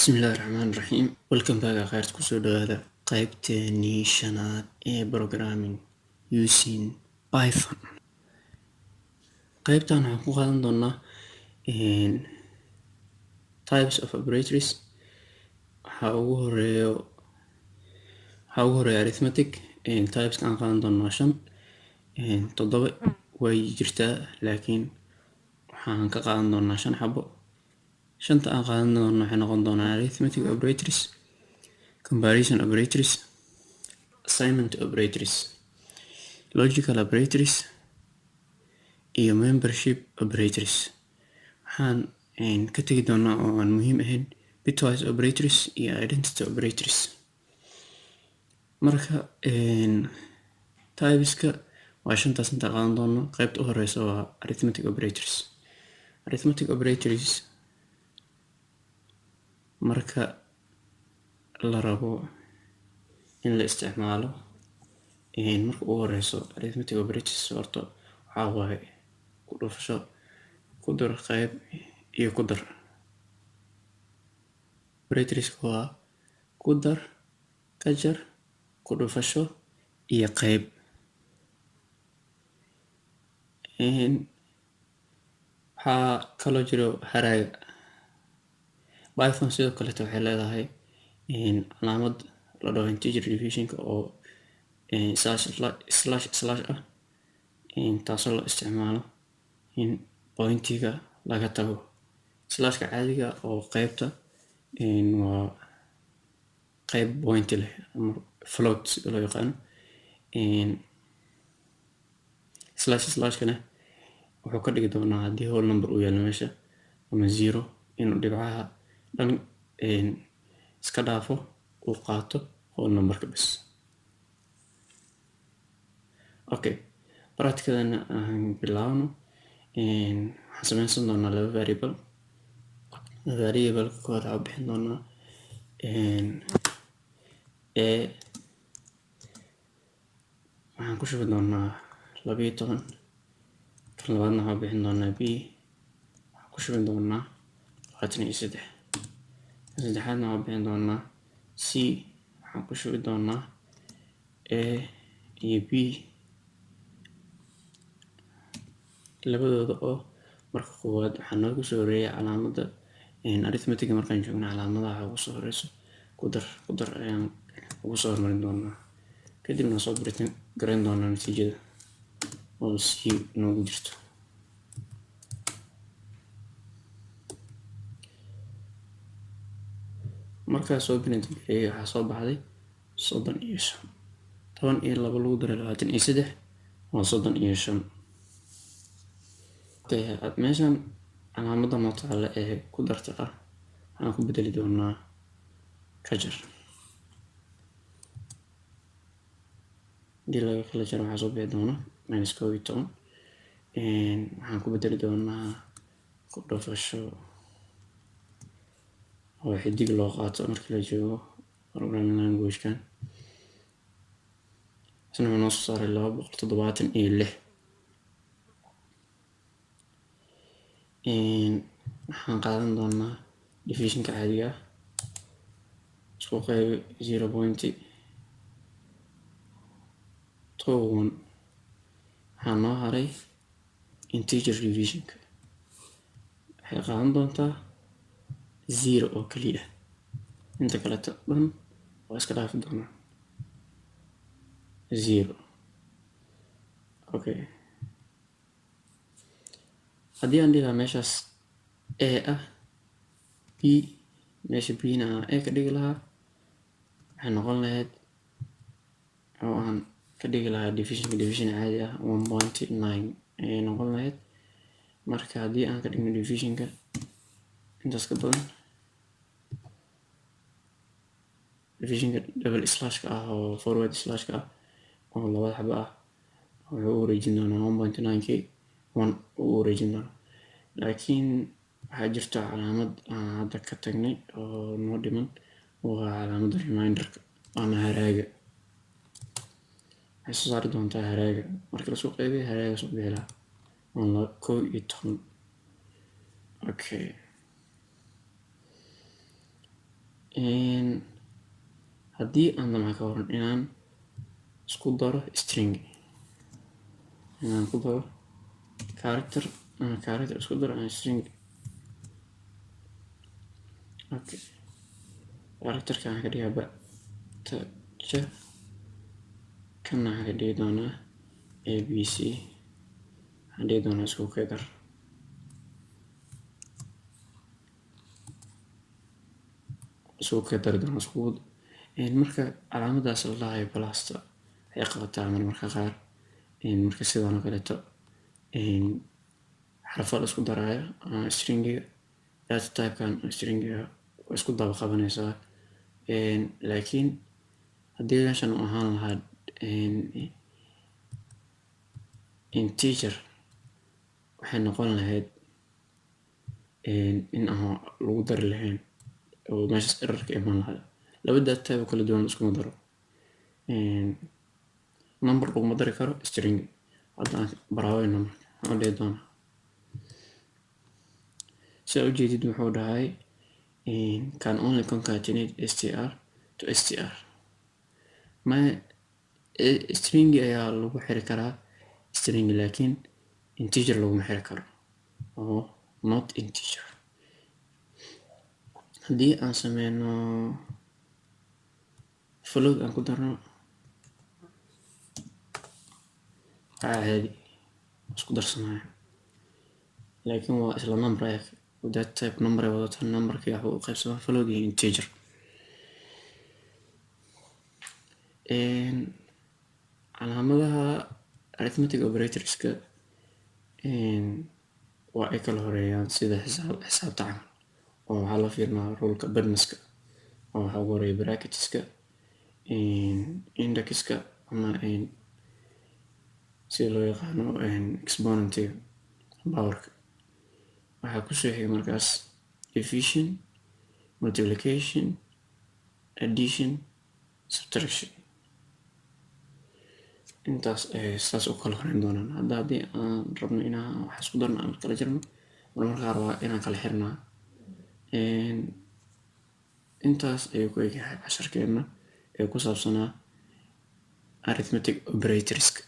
Bismillahirrahmanirrahiim. Welcome back akhayrta kusoo dhawaada qaybteenii shanaad ee programming using Python. Qaybtan waxaan ku qaadan doonaa types of operators. Waxaa ugu horeeya arithmetic. Typeska aan qaadan doonaa 5 7 way jirtaa laakiin waxaan ka qaadan doonaa 5 xabo. 5 aan qaadan doonaa waxay noqon doonaan arithmetic operators, comparison operators, assignment operators, logical operators iyo membership operators. Waxaan ka tegi doonaa oo aan muhiim ahayn bitwise operators iyo identity operators. Marka typeska waa 5taas inta qaadan doono. Qaybta u horeysa waa arithmetic operators. Arithmetic operators marka la rabo in la isticmaalo marka ugu horeyso arithmetic operators horta waxaa waaye ku dhufasho, ku dar qayb iyo ku dar. Operators waa ku dar, ka jar, ku dhufasho iyo qayb. Waxaa kaloo jiro haraaga. Python sidoo kale waxay leedahay calaamad la dhaho integer divisionka oo slash ah, taasoo la isticmaalo in pointiga laga tago. Slashka caadiga oo qaybta waa qayb point leh ama float sida loo yaqaano. Slashkana wuxuu ka dhigi doonaa haddii whole number uu yaalo meesha ama 0 inuu dhibcaha dhan iska dhaafo uu qaato whole numberka bas. Okay, practicadana aan bilaawno. Waxaan samaysan doonaa laba variable. Variable kooda waxaan bixin doonaa waxaan ku shubi doonaa 12. kan labaadna waxaan bixin doonaa b, waxaan ku shubi doonaa 23. kan saddexaadna waxaan bixin doonaa c, waxaan ku shubi doonaa a iyo b labadooda oo marka koowaad waxaa noogu soo horeeya calaamadda arithmetic. Markaan joogno calaamadaha ugu soo horeyso ku dar ayaan ugu soo hormarin doonaa, kadibna soo garan doonaa natiijada oo c noogu jirto. Markaas soo gareeyay waxaa soo baxday 35. 10 iyo 2 lagu daray 23 waa 35. Meeshan calaamadda noo taalla ee ku darta ah waxaan ku bedeli doonaa ka jar. Hadii laga kala jaro waxaa soo bixi doona -12. waxaan ku bedeli doonaa ku dhufasho oo xidig loo qaato markii la joogo programming language-kan. isna wuxuu noo soo saaray 276. waxaan qaadan doonaa divisionka caadiga ah, isku qaybi 0.21. waxaa noo haray integer divisionka, waxay qaadan doontaa 0 oo keliya. inta kaleeto dhan waa iska dhaafi doonaa 0. Okay, haddii aan dhigaa meeshaas a ah, b meesha b na a ka dhigi lahaa waxay noqon lahayd oo aan ka dhigi lahaa division caadi ah 1.9 ayay noqon lahayd. Marka haddii aan ka dhigno divisionka intaas ka badan, divisionka double slashka ah oo forward slashka ah oo labada xabo ah wuxuu u wareejin doonaa 1.9k 1 u wareejin doonaa. laakiin waxaa jirta calaamad aan hadda ka tagnay oo noo dhiman, waa calaamadda reminderka ama haraaga. waxay soo saari doontaa haraaga marka lasoo qaybiyo haraaga soo bixi lahaa 11. Okay, haddii aan damca ka waran inaan isku daro string, inaan ku daro character isku daro aan string. Okay, characterka aan ka dhigaa bataja, kana aan ka dhigi doonaa abc, waxaan dhigi doonaa isku kedar. Isku kedar doonaa isku marka calaamadaas la dhahayo balasta waxay qabataa marmarka qaar marka sidaan oo kaleeto xarfo la isku daraayo stringiga data typekan stringiga waa isku daba qabanaysaa. Laakiin haddii meeshan uu ahaan lahaa integer waxay noqon lahayd in aan lagu dari lahayn oo meeshas error ka iman lahaa. Laba data type oo kala duwan iskuma daro. Number laguma dari karo string. Hadda aan baraawayno waxaan dhihi doonaa sidaa ujeedid wuxuu dhahay can only concatenate str to str. String ayaa lagu xiri karaa string, laakiin integer laguma xiri karo oo not integer. Haddii aan sameyno float aan ku darno caadi isku darsanaya, laakiin waa isla number data type number ay wadataa, numberkii waxa uu qaybsamaa float iyo integer. Calaamadaha arithmetic operatorska waa ay kala horeeyaan sida xisaabta camal, oo waxaa la fiirinaa ruleka badneska oo waxaa ugu horeeya bracketska, indexka ama sida loo yaqaano exponentiga powerka. Waxaa ku soo xiga markaas division, multiplication, addition, subtraction. Intaas saas u kala horeyn doonaan. Haddii aan rabno inaan wax isku darno aan kala jarno marmarka qaar waa inaan kala xirnaa. Intaas ayuu ku egyahay casharkeena ee ku saabsanaa arithmetic operatorska.